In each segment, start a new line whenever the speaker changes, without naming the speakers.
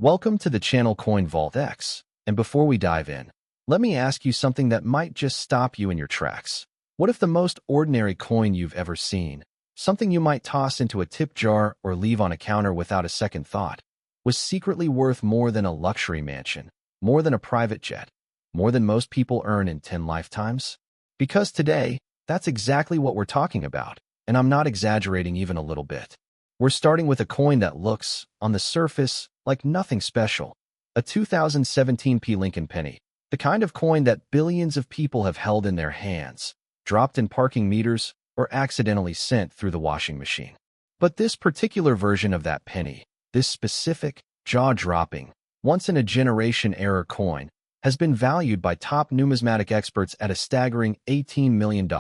Welcome to the channel Coin Vault X, and before we dive in, let me ask you something that might just stop you in your tracks. What if the most ordinary coin you've ever seen, something you might toss into a tip jar or leave on a counter without a second thought, was secretly worth more than a luxury mansion, more than a private jet, more than most people earn in 10 lifetimes? Because today, that's exactly what we're talking about, and I'm not exaggerating even a little bit. We're starting with a coin that looks, on the surface, like nothing special. A 2017 Lincoln Penny, the kind of coin that billions of people have held in their hands, dropped in parking meters, or accidentally sent through the washing machine. But this particular version of that penny, this specific, jaw-dropping, once-in-a-generation error coin, has been valued by top numismatic experts at a staggering $18 million.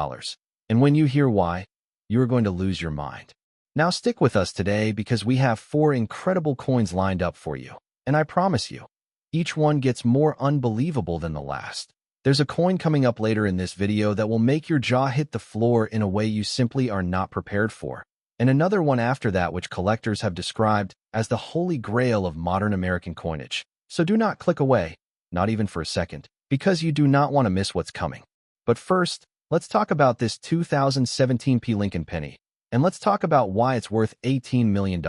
And when you hear why, you're going to lose your mind. Now stick with us today because we have 4 incredible coins lined up for you. And I promise you, each one gets more unbelievable than the last. There's a coin coming up later in this video that will make your jaw hit the floor in a way you simply are not prepared for. And another one after that which collectors have described as the holy grail of modern American coinage. So do not click away, not even for a second, because you do not want to miss what's coming. But first, let's talk about this 2017 Lincoln Penny. And let's talk about why it's worth $18 million.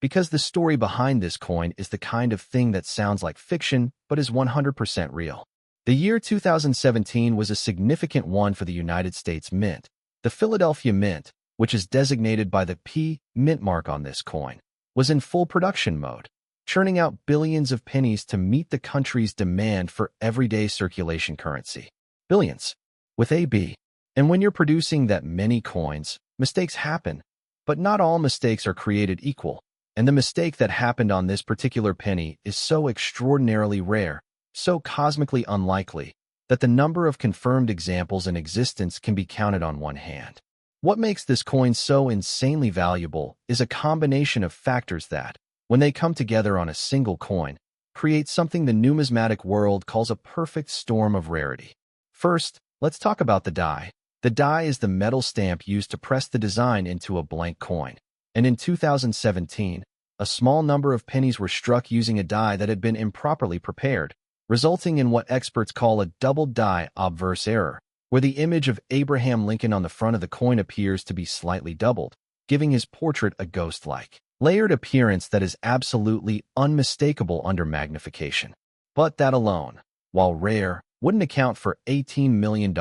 Because the story behind this coin is the kind of thing that sounds like fiction, but is 100% real. The year 2017 was a significant one for the United States Mint. The Philadelphia Mint, which is designated by the P Mint mark on this coin, was in full production mode, churning out billions of pennies to meet the country's demand for everyday circulation currency. Billions, with a B. And when you're producing that many coins, mistakes happen, but not all mistakes are created equal. And the mistake that happened on this particular penny is so extraordinarily rare, so cosmically unlikely, that the number of confirmed examples in existence can be counted on one hand. What makes this coin so insanely valuable is a combination of factors that, when they come together on a single coin, create something the numismatic world calls a perfect storm of rarity. First, let's talk about the die. The die is the metal stamp used to press the design into a blank coin. And in 2017, a small number of pennies were struck using a die that had been improperly prepared, resulting in what experts call a double die obverse error, where the image of Abraham Lincoln on the front of the coin appears to be slightly doubled, giving his portrait a ghost-like, layered appearance that is absolutely unmistakable under magnification. But that alone, while rare, wouldn't account for $18 million.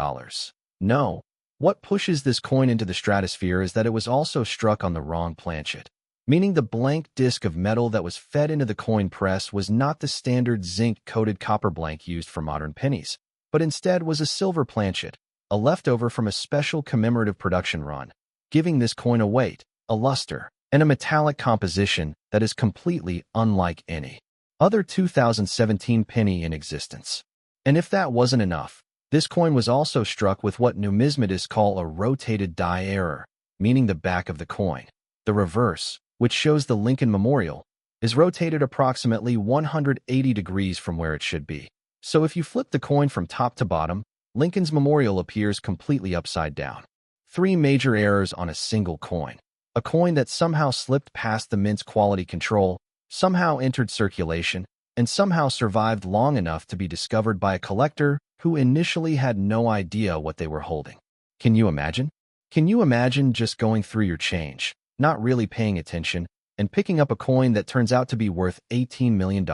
No. What pushes this coin into the stratosphere is that it was also struck on the wrong planchet, meaning the blank disc of metal that was fed into the coin press was not the standard zinc-coated copper blank used for modern pennies, but instead was a silver planchet, a leftover from a special commemorative production run, giving this coin a weight, a luster, and a metallic composition that is completely unlike any other 2017 penny in existence. And if that wasn't enough, this coin was also struck with what numismatists call a rotated die error, meaning the back of the coin, the reverse, which shows the Lincoln Memorial, is rotated approximately 180 degrees from where it should be. So if you flip the coin from top to bottom, Lincoln's Memorial appears completely upside down. 3 major errors on a single coin. A coin that somehow slipped past the mint's quality control, somehow entered circulation, and somehow survived long enough to be discovered by a collector who initially had no idea what they were holding. Can you imagine? Can you imagine just going through your change, not really paying attention, and picking up a coin that turns out to be worth $18 million?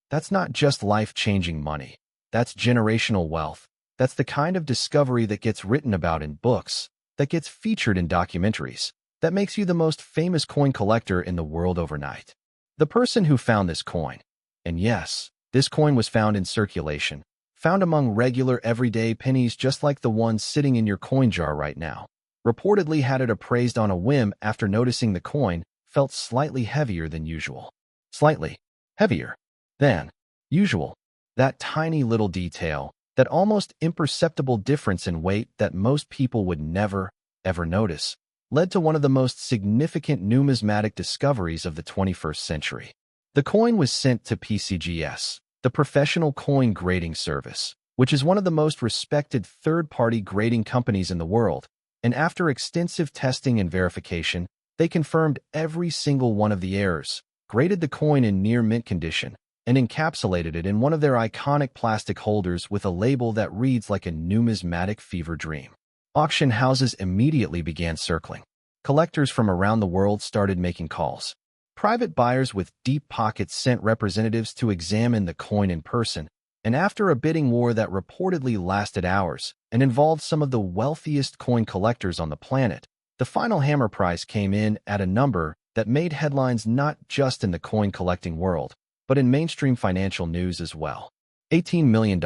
That's not just life-changing money. That's generational wealth. That's the kind of discovery that gets written about in books, that gets featured in documentaries, that makes you the most famous coin collector in the world overnight. The person who found this coin, and yes, this coin was found in circulation, found among regular everyday pennies just like the ones sitting in your coin jar right now, reportedly had it appraised on a whim after noticing the coin felt slightly heavier than usual. Slightly heavier than usual. That tiny little detail, that almost imperceptible difference in weight that most people would never, ever notice, led to one of the most significant numismatic discoveries of the 21st century. The coin was sent to PCGS, the Professional Coin Grading Service, which is one of the most respected third-party grading companies in the world, and after extensive testing and verification, they confirmed every single one of the errors, graded the coin in near mint condition, and encapsulated it in one of their iconic plastic holders with a label that reads like a numismatic fever dream. Auction houses immediately began circling. Collectors from around the world started making calls. Private buyers with deep pockets sent representatives to examine the coin in person, and after a bidding war that reportedly lasted hours and involved some of the wealthiest coin collectors on the planet, the final hammer price came in at a number that made headlines not just in the coin collecting world, but in mainstream financial news as well. $18 million.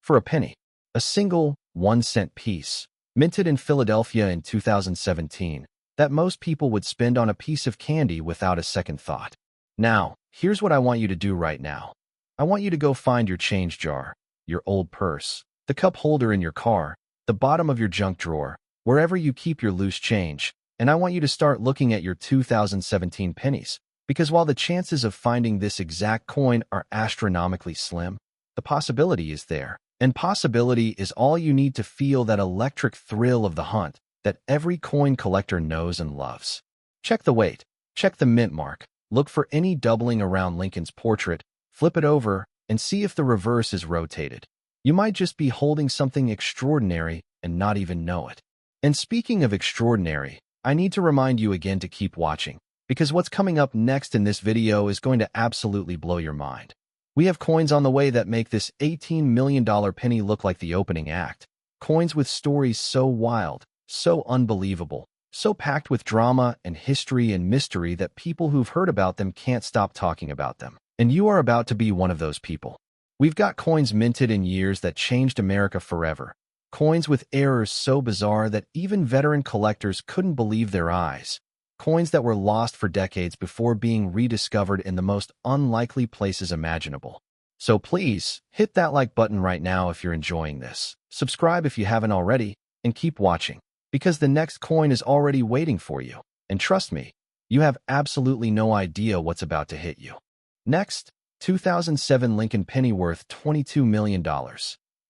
For a penny. A single 1-cent piece, minted in Philadelphia in 2017, that most people would spend on a piece of candy without a second thought. Now, here's what I want you to do right now. I want you to go find your change jar, your old purse, the cup holder in your car, the bottom of your junk drawer, wherever you keep your loose change, and I want you to start looking at your 2017 pennies. Because while the chances of finding this exact coin are astronomically slim, the possibility is there. And possibility is all you need to feel that electric thrill of the hunt that every coin collector knows and loves. Check the weight, check the mint mark, look for any doubling around Lincoln's portrait, flip it over, and see if the reverse is rotated. You might just be holding something extraordinary and not even know it. And speaking of extraordinary, I need to remind you again to keep watching, because what's coming up next in this video is going to absolutely blow your mind. We have coins on the way that make this $18 million penny look like the opening act. Coins with stories so wild, so unbelievable, so packed with drama and history and mystery that people who've heard about them can't stop talking about them. And you are about to be one of those people. We've got coins minted in years that changed America forever. Coins with errors so bizarre that even veteran collectors couldn't believe their eyes. Coins that were lost for decades before being rediscovered in the most unlikely places imaginable. So please, hit that like button right now if you're enjoying this. Subscribe if you haven't already, and keep watching, because the next coin is already waiting for you. And trust me, you have absolutely no idea what's about to hit you. Next, 2007 Lincoln Penny worth $22 million.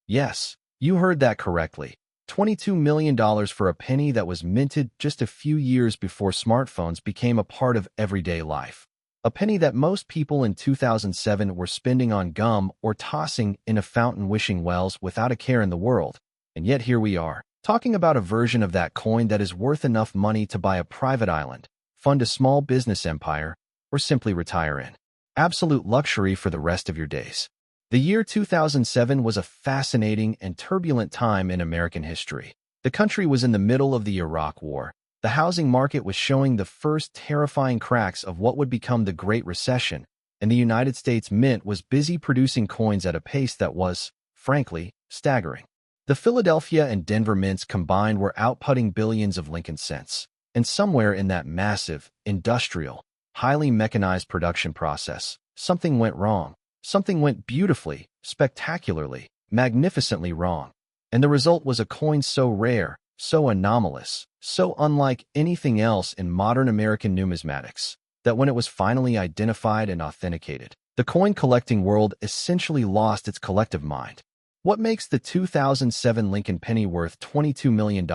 Yes, you heard that correctly. $22 million for a penny that was minted just a few years before smartphones became a part of everyday life. A penny that most people in 2007 were spending on gum or tossing in a fountain wishing wells without a care in the world. And yet here we are, talking about a version of that coin that is worth enough money to buy a private island, fund a small business empire, or simply retire in. Absolute luxury for the rest of your days. The year 2007 was a fascinating and turbulent time in American history. The country was in the middle of the Iraq War. The housing market was showing the first terrifying cracks of what would become the Great Recession, and the United States Mint was busy producing coins at a pace that was, frankly, staggering. The Philadelphia and Denver mints combined were outputting billions of Lincoln cents, and somewhere in that massive, industrial, highly mechanized production process, something went wrong. Something went beautifully, spectacularly, magnificently wrong. And the result was a coin so rare, so anomalous, so unlike anything else in modern American numismatics, that when it was finally identified and authenticated, the coin collecting world essentially lost its collective mind. What makes the 2007 Lincoln Penny worth $22 million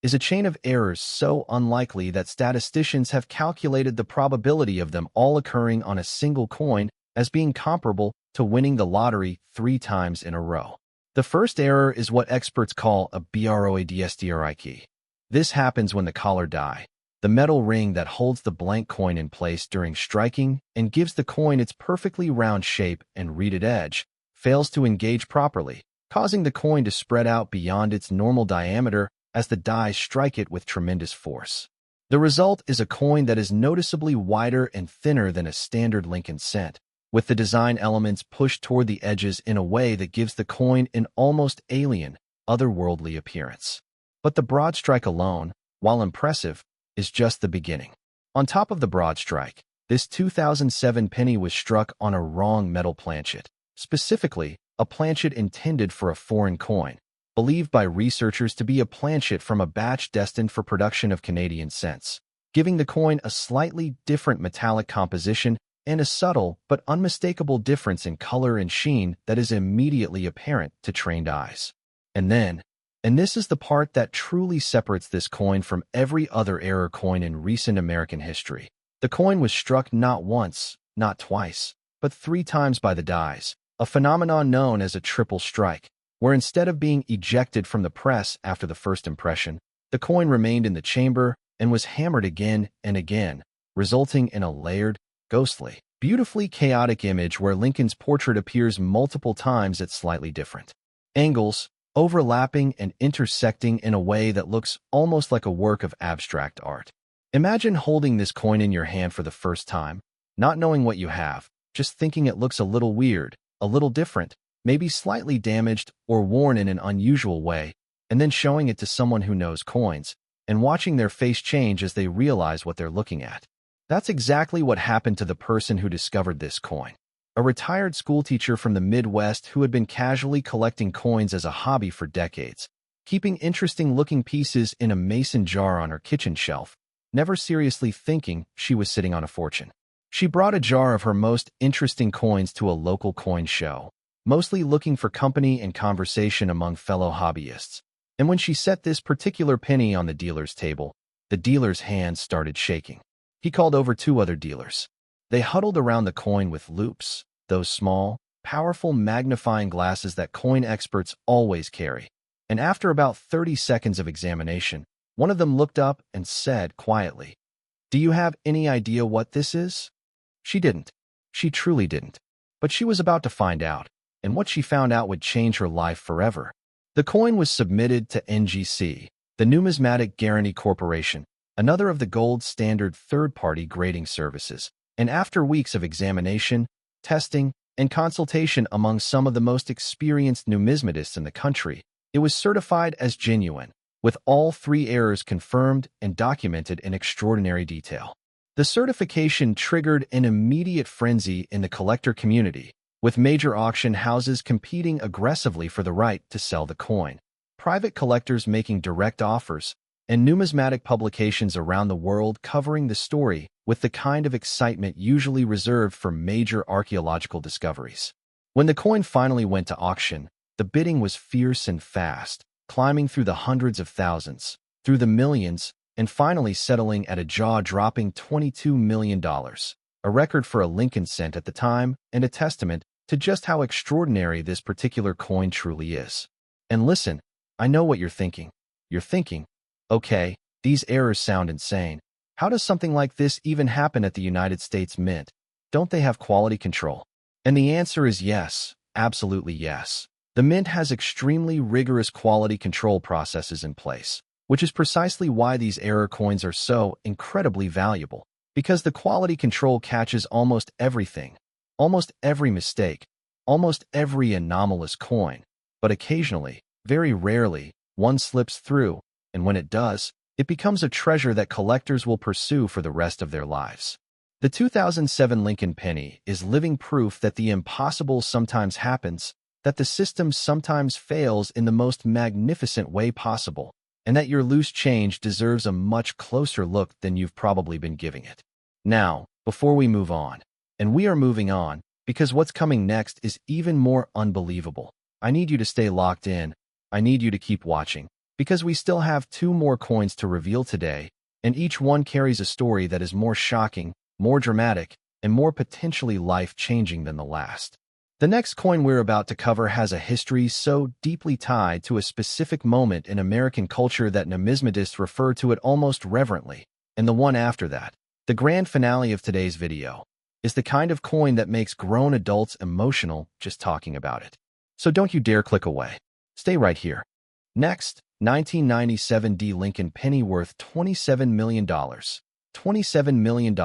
is a chain of errors so unlikely that statisticians have calculated the probability of them all occurring on a single coin as being comparable to winning the lottery 3 times in a row. The first error is what experts call a BROADSTRIK. This happens when the collar die, the metal ring that holds the blank coin in place during striking and gives the coin its perfectly round shape and reeded edge, fails to engage properly, causing the coin to spread out beyond its normal diameter as the die strike it with tremendous force. The result is a coin that is noticeably wider and thinner than a standard Lincoln cent, with the design elements pushed toward the edges in a way that gives the coin an almost alien, otherworldly appearance. But the broad strike alone, while impressive, is just the beginning. On top of the broad strike, this 2007 penny was struck on a wrong metal planchet, specifically, a planchet intended for a foreign coin, believed by researchers to be a planchet from a batch destined for production of Canadian cents, giving the coin a slightly different metallic composition and a subtle but unmistakable difference in color and sheen that is immediately apparent to trained eyes. And this is the part that truly separates this coin from every other error coin in recent American history, The coin was struck not once, not twice, but 3 times by the dies, a phenomenon known as a triple strike, where instead of being ejected from the press after the first impression, the coin remained in the chamber and was hammered again and again, resulting in a layered, ghostly, beautifully chaotic image where Lincoln's portrait appears multiple times at slightly different angles, overlapping and intersecting in a way that looks almost like a work of abstract art. Imagine holding this coin in your hand for the first time, not knowing what you have, just thinking it looks a little weird, a little different, maybe slightly damaged or worn in an unusual way, and then showing it to someone who knows coins, and watching their face change as they realize what they're looking at. That's exactly what happened to the person who discovered this coin. A retired schoolteacher from the Midwest who had been casually collecting coins as a hobby for decades, keeping interesting-looking pieces in a mason jar on her kitchen shelf, never seriously thinking she was sitting on a fortune. She brought a jar of her most interesting coins to a local coin show, mostly looking for company and conversation among fellow hobbyists. And when she set this particular penny on the dealer's table, the dealer's hands started shaking. He called over 2 other dealers. They huddled around the coin with loupes, those small, powerful magnifying glasses that coin experts always carry. And after about 30 seconds of examination, one of them looked up and said quietly, "Do you have any idea what this is?" She didn't. She truly didn't. But she was about to find out, and what she found out would change her life forever. The coin was submitted to NGC, the Numismatic Guarantee Corporation, another of the gold standard third-party grading services, and after weeks of examination, testing, and consultation among some of the most experienced numismatists in the country, it was certified as genuine, with all 3 errors confirmed and documented in extraordinary detail. The certification triggered an immediate frenzy in the collector community, with major auction houses competing aggressively for the right to sell the coin, private collectors making direct offers, and numismatic publications around the world covering the story with the kind of excitement usually reserved for major archaeological discoveries. When the coin finally went to auction, the bidding was fierce and fast, climbing through the hundreds of thousands, through the millions, and finally settling at a jaw-dropping $22 million, a record for a Lincoln cent at the time and a testament to just how extraordinary this particular coin truly is. And listen, I know what you're thinking. You're thinking, okay, these errors sound insane. How does something like this even happen at the United States Mint? Don't they have quality control? And the answer is yes, absolutely yes. The Mint has extremely rigorous quality control processes in place, which is precisely why these error coins are so incredibly valuable, because the quality control catches almost everything, almost every mistake, almost every anomalous coin, but occasionally, very rarely, one slips through, and when it does, it becomes a treasure that collectors will pursue for the rest of their lives. The 2007 Lincoln Penny is living proof that the impossible sometimes happens, that the system sometimes fails in the most magnificent way possible, and that your loose change deserves a much closer look than you've probably been giving it. Now, before we move on, and we are moving on, because what's coming next is even more unbelievable, I need you to stay locked in. I need you to keep watching, because we still have 2 more coins to reveal today, and each one carries a story that is more shocking, more dramatic, and more potentially life-changing than the last. The next coin we're about to cover has a history so deeply tied to a specific moment in American culture that numismatists refer to it almost reverently, and the one after that, the grand finale of today's video, is the kind of coin that makes grown adults emotional just talking about it. So don't you dare click away. Stay right here. Next, 1997 D Lincoln Penny worth $27 million. $27 million.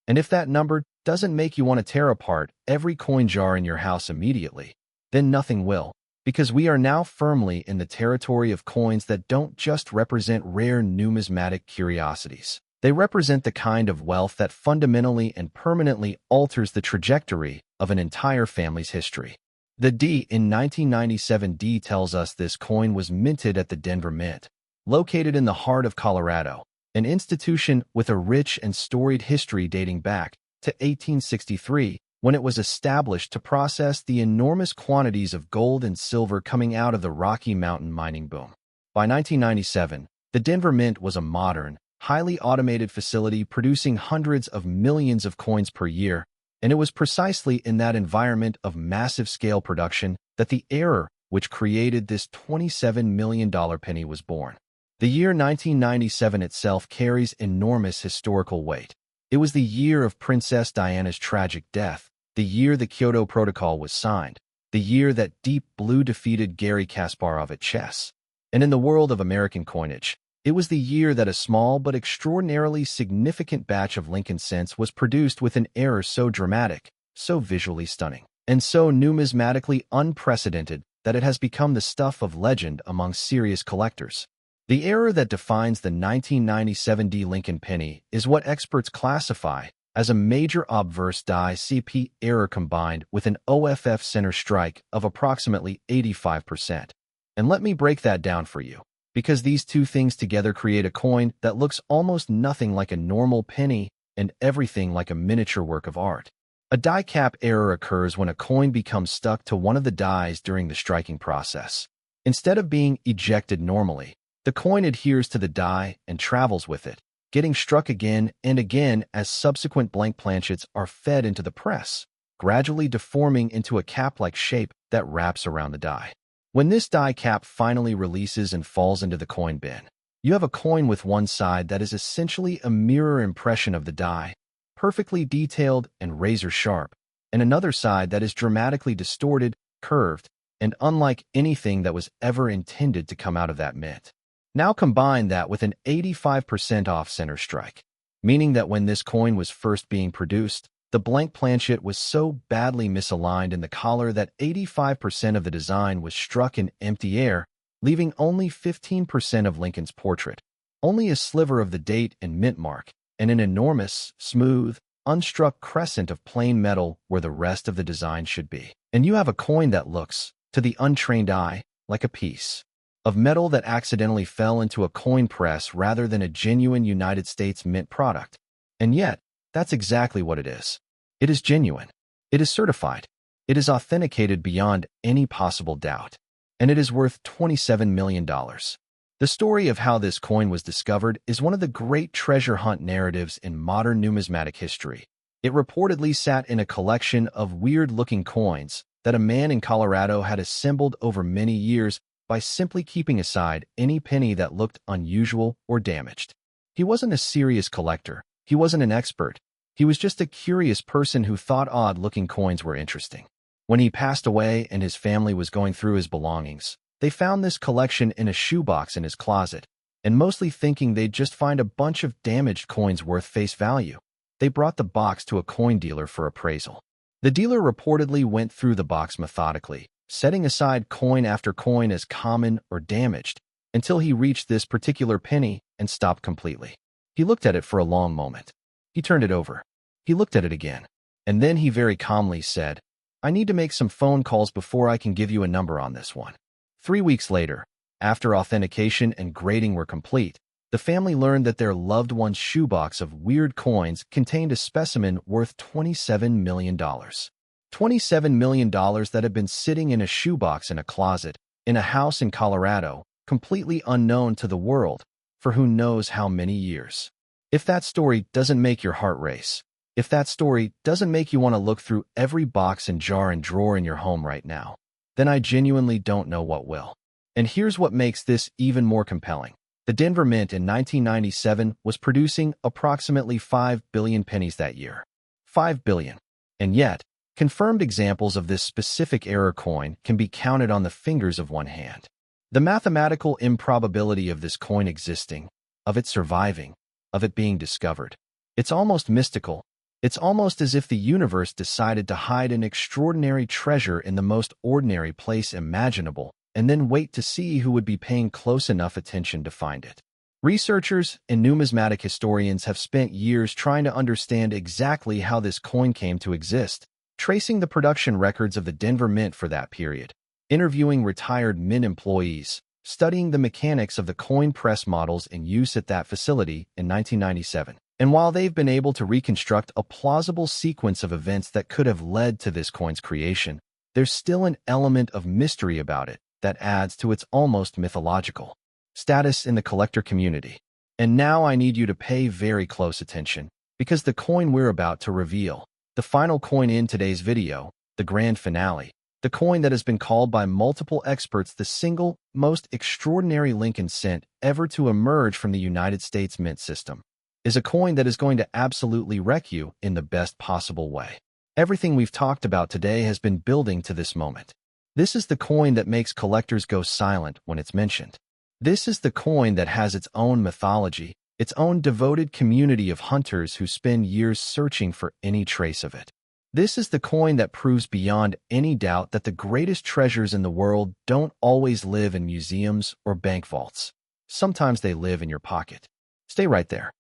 And if that number doesn't make you want to tear apart every coin jar in your house immediately, then nothing will, because we are now firmly in the territory of coins that don't just represent rare numismatic curiosities. They represent the kind of wealth that fundamentally and permanently alters the trajectory of an entire family's history. The D in 1997 D tells us this coin was minted at the Denver Mint, located in the heart of Colorado, an institution with a rich and storied history dating back to 1863, when it was established to process the enormous quantities of gold and silver coming out of the Rocky Mountain mining boom. By 1997, the Denver Mint was a modern, highly automated facility producing hundreds of millions of coins per year, and it was precisely in that environment of massive scale production that the error which created this $27 million penny was born. The year 1997 itself carries enormous historical weight. It was the year of Princess Diana's tragic death, the year the Kyoto Protocol was signed, the year that Deep Blue defeated Garry Kasparov at chess. And in the world of American coinage, it was the year that a small but extraordinarily significant batch of Lincoln cents was produced with an error so dramatic, so visually stunning, and so numismatically unprecedented that it has become the stuff of legend among serious collectors. The error that defines the 1997 Lincoln penny is what experts classify as a major obverse die CP error combined with an OFF center strike of approximately 85%. And let me break that down for you, because these two things together create a coin that looks almost nothing like a normal penny and everything like a miniature work of art. A die cap error occurs when a coin becomes stuck to one of the dies during the striking process. Instead of being ejected normally, the coin adheres to the die and travels with it, getting struck again and again as subsequent blank planchets are fed into the press, gradually deforming into a cap-like shape that wraps around the die. When this die cap finally releases and falls into the coin bin, you have a coin with one side that is essentially a mirror impression of the die, perfectly detailed and razor-sharp, and another side that is dramatically distorted, curved, and unlike anything that was ever intended to come out of that mint. Now combine that with an 85% off-center strike, meaning that when this coin was first being produced, the blank planchet was so badly misaligned in the collar that 85% of the design was struck in empty air, leaving only 15% of Lincoln's portrait, only a sliver of the date and mint mark, and an enormous, smooth, unstruck crescent of plain metal where the rest of the design should be. And you have a coin that looks, to the untrained eye, like a piece of metal that accidentally fell into a coin press rather than a genuine United States mint product. And yet, that's exactly what it is. It is genuine. It is certified. It is authenticated beyond any possible doubt. And it is worth $27 million. The story of how this coin was discovered is one of the great treasure hunt narratives in modern numismatic history. It reportedly sat in a collection of weird-looking coins that a man in Colorado had assembled over many years by simply keeping aside any penny that looked unusual or damaged. He wasn't a serious collector. He wasn't an expert. He was just a curious person who thought odd-looking coins were interesting. When he passed away and his family was going through his belongings, they found this collection in a shoebox in his closet, and mostly thinking they'd just find a bunch of damaged coins worth face value, they brought the box to a coin dealer for appraisal. The dealer reportedly went through the box methodically, setting aside coin after coin as common or damaged, until he reached this particular penny and stopped completely. He looked at it for a long moment. He turned it over. He looked at it again. And then he very calmly said, "I need to make some phone calls before I can give you a number on this one." 3 weeks later, after authentication and grading were complete, the family learned that their loved one's shoebox of weird coins contained a specimen worth $27 million. $27 million that had been sitting in a shoebox in a closet, in a house in Colorado, completely unknown to the world, for who knows how many years. If that story doesn't make your heart race, if that story doesn't make you want to look through every box and jar and drawer in your home right now, then I genuinely don't know what will. And here's what makes this even more compelling. The Denver Mint in 1997 was producing approximately 5 billion pennies that year. 5 billion. And yet, confirmed examples of this specific error coin can be counted on the fingers of one hand. The mathematical improbability of this coin existing, of it surviving, of it being discovered. It's almost mystical. It's almost as if the universe decided to hide an extraordinary treasure in the most ordinary place imaginable, and then wait to see who would be paying close enough attention to find it. Researchers and numismatic historians have spent years trying to understand exactly how this coin came to exist, tracing the production records of the Denver Mint for that period, interviewing retired mint employees, studying the mechanics of the coin press models in use at that facility in 1997. And while they've been able to reconstruct a plausible sequence of events that could have led to this coin's creation, there's still an element of mystery about it that adds to its almost mythological status in the collector community. And now I need you to pay very close attention, because the coin we're about to reveal, the final coin in today's video, the grand finale, the coin that has been called by multiple experts the single most extraordinary Lincoln cent ever to emerge from the United States mint system, is a coin that is going to absolutely wreck you in the best possible way. Everything we've talked about today has been building to this moment. This is the coin that makes collectors go silent when it's mentioned. This is the coin that has its own mythology, its own devoted community of hunters who spend years searching for any trace of it. This is the coin that proves beyond any doubt that the greatest treasures in the world don't always live in museums or bank vaults. Sometimes they live in your pocket. Stay right there.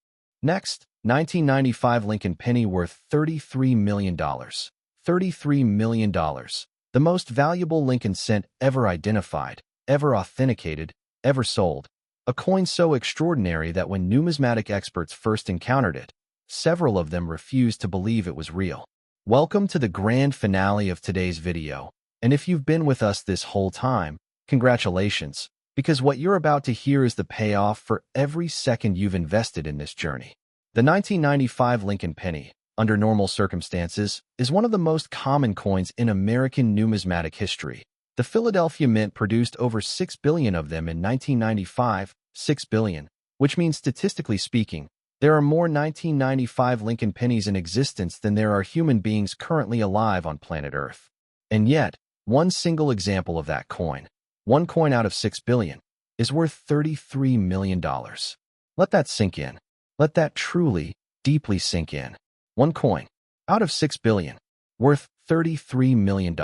Next, 1995 Lincoln penny worth $33 million. $33 million. The most valuable Lincoln cent ever identified, ever authenticated, ever sold. A coin so extraordinary that when numismatic experts first encountered it, several of them refused to believe it was real. Welcome to the grand finale of today's video, and if you've been with us this whole time, congratulations, because what you're about to hear is the payoff for every second you've invested in this journey. The 1995 Lincoln penny, under normal circumstances, is one of the most common coins in American numismatic history. The Philadelphia Mint produced over 6 billion of them in 1995, 6 billion, which means statistically speaking, there are more 1995 Lincoln pennies in existence than there are human beings currently alive on planet Earth. And yet, one single example of that coin, one coin out of 6 billion, is worth $33 million. Let that sink in. Let that truly, deeply sink in. One coin, out of 6 billion, worth $33 million.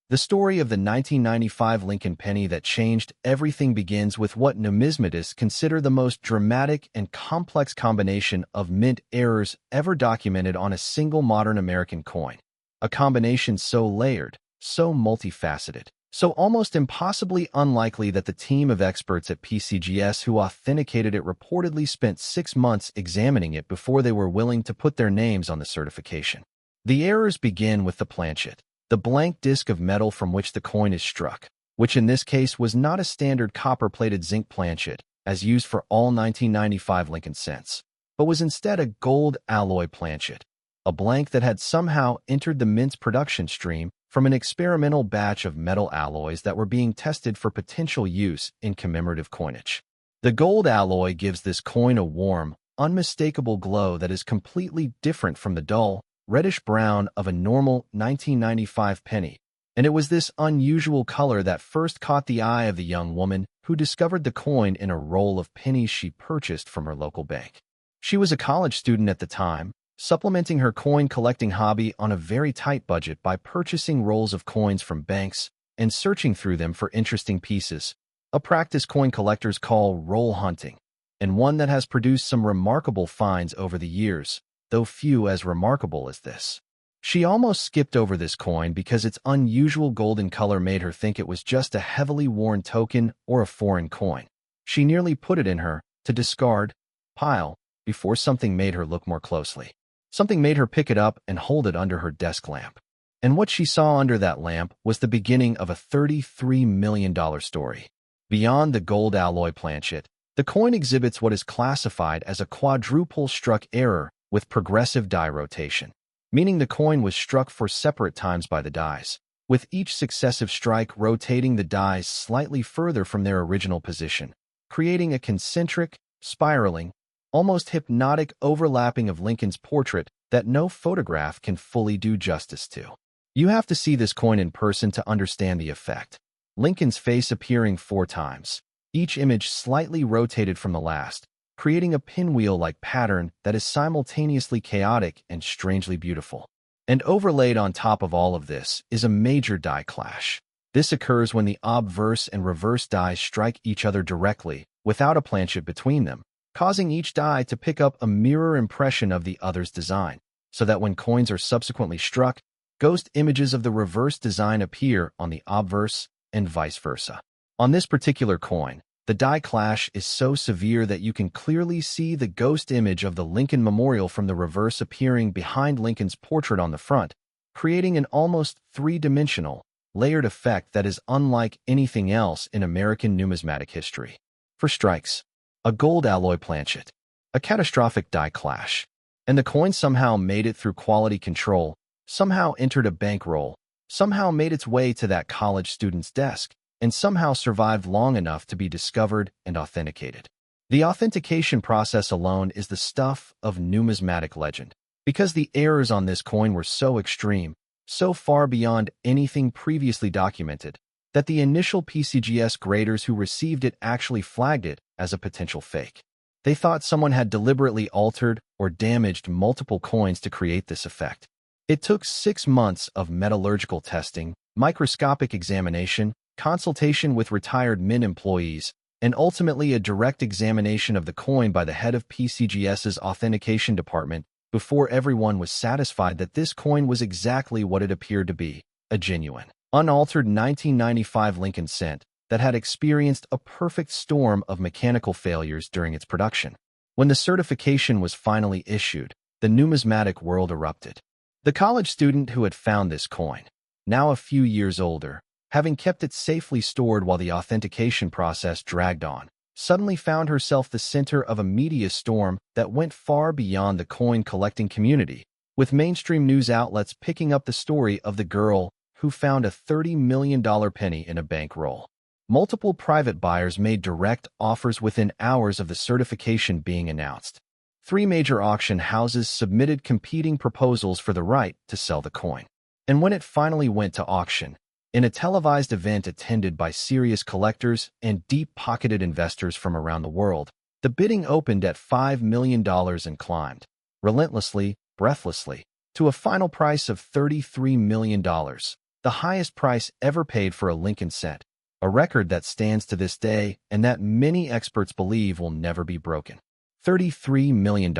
The story of the 1995 Lincoln penny that changed everything begins with what numismatists consider the most dramatic and complex combination of mint errors ever documented on a single modern American coin. A combination so layered, so multifaceted, so almost impossibly unlikely that the team of experts at PCGS who authenticated it reportedly spent 6 months examining it before they were willing to put their names on the certification. The errors begin with the planchet, the blank disc of metal from which the coin is struck, which in this case was not a standard copper-plated zinc planchet, as used for all 1995 Lincoln cents, but was instead a gold alloy planchet, a blank that had somehow entered the mint's production stream from an experimental batch of metal alloys that were being tested for potential use in commemorative coinage. The gold alloy gives this coin a warm, unmistakable glow that is completely different from the dull, reddish-brown of a normal 1995 penny, and it was this unusual color that first caught the eye of the young woman who discovered the coin in a roll of pennies she purchased from her local bank. She was a college student at the time, supplementing her coin-collecting hobby on a very tight budget by purchasing rolls of coins from banks and searching through them for interesting pieces, a practice coin collectors call roll hunting, and one that has produced some remarkable finds over the years, though few as remarkable as this. She almost skipped over this coin because its unusual golden color made her think it was just a heavily worn token or a foreign coin. She nearly put it in her to discard pile before something made her look more closely. Something made her pick it up and hold it under her desk lamp. And what she saw under that lamp was the beginning of a $33 million story. Beyond the gold alloy planchet, the coin exhibits what is classified as a quadruple struck error with progressive die rotation, meaning the coin was struck 4 separate times by the dies, with each successive strike rotating the dies slightly further from their original position, creating a concentric, spiraling, almost hypnotic overlapping of Lincoln's portrait that no photograph can fully do justice to. You have to see this coin in person to understand the effect. Lincoln's face appearing 4 times, each image slightly rotated from the last, creating a pinwheel-like pattern that is simultaneously chaotic and strangely beautiful. And overlaid on top of all of this is a major die clash. This occurs when the obverse and reverse dies strike each other directly, without a planchet between them, causing each die to pick up a mirror impression of the other's design, so that when coins are subsequently struck, ghost images of the reverse design appear on the obverse and vice versa. On this particular coin, the die clash is so severe that you can clearly see the ghost image of the Lincoln Memorial from the reverse appearing behind Lincoln's portrait on the front, creating an almost 3-dimensional, layered effect that is unlike anything else in American numismatic history. For strikes, a gold alloy planchet, a catastrophic die clash. And the coin somehow made it through quality control, somehow entered a bankroll, somehow made its way to that college student's desk, and somehow survived long enough to be discovered and authenticated. The authentication process alone is the stuff of numismatic legend, because the errors on this coin were so extreme, so far beyond anything previously documented, that the initial PCGS graders who received it actually flagged it as a potential fake. They thought someone had deliberately altered or damaged multiple coins to create this effect. It took 6 months of metallurgical testing, microscopic examination, consultation with retired Mint employees, and ultimately a direct examination of the coin by the head of PCGS's authentication department before everyone was satisfied that this coin was exactly what it appeared to be, a genuine, unaltered 1995 Lincoln cent that had experienced a perfect storm of mechanical failures during its production. When the certification was finally issued, the numismatic world erupted. The college student who had found this coin, now a few years older, having kept it safely stored while the authentication process dragged on, suddenly found herself the center of a media storm that went far beyond the coin-collecting community, with mainstream news outlets picking up the story of the girl who found a $30 million penny in a bankroll. Multiple private buyers made direct offers within hours of the certification being announced. 3 major auction houses submitted competing proposals for the right to sell the coin. And when it finally went to auction, in a televised event attended by serious collectors and deep-pocketed investors from around the world, the bidding opened at $5 million and climbed, relentlessly, breathlessly, to a final price of $33 million, the highest price ever paid for a Lincoln cent, a record that stands to this day and that many experts believe will never be broken. $33 million,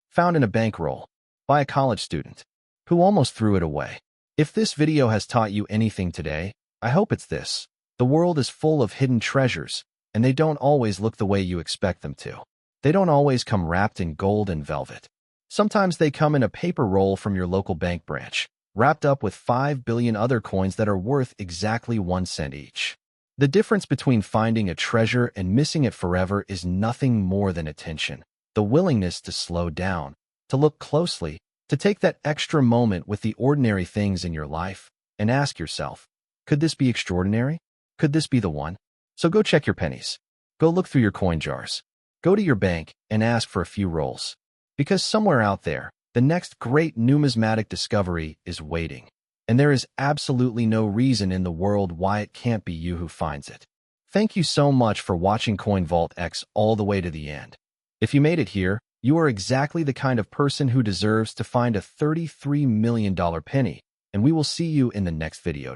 found in a bankroll, by a college student, who almost threw it away. If this video has taught you anything today, I hope it's this. The world is full of hidden treasures, and they don't always look the way you expect them to. They don't always come wrapped in gold and velvet. Sometimes they come in a paper roll from your local bank branch, wrapped up with 5 billion other coins that are worth exactly 1 cent each. The difference between finding a treasure and missing it forever is nothing more than attention, the willingness to slow down, to look closely, to take that extra moment with the ordinary things in your life and ask yourself, could this be extraordinary? Could this be the one? So go check your pennies. Go look through your coin jars. Go to your bank and ask for a few rolls. Because somewhere out there, the next great numismatic discovery is waiting. And there is absolutely no reason in the world why it can't be you who finds it. Thank you so much for watching Coin Vault X all the way to the end. If you made it here, you are exactly the kind of person who deserves to find a $33 million penny, and we will see you in the next video.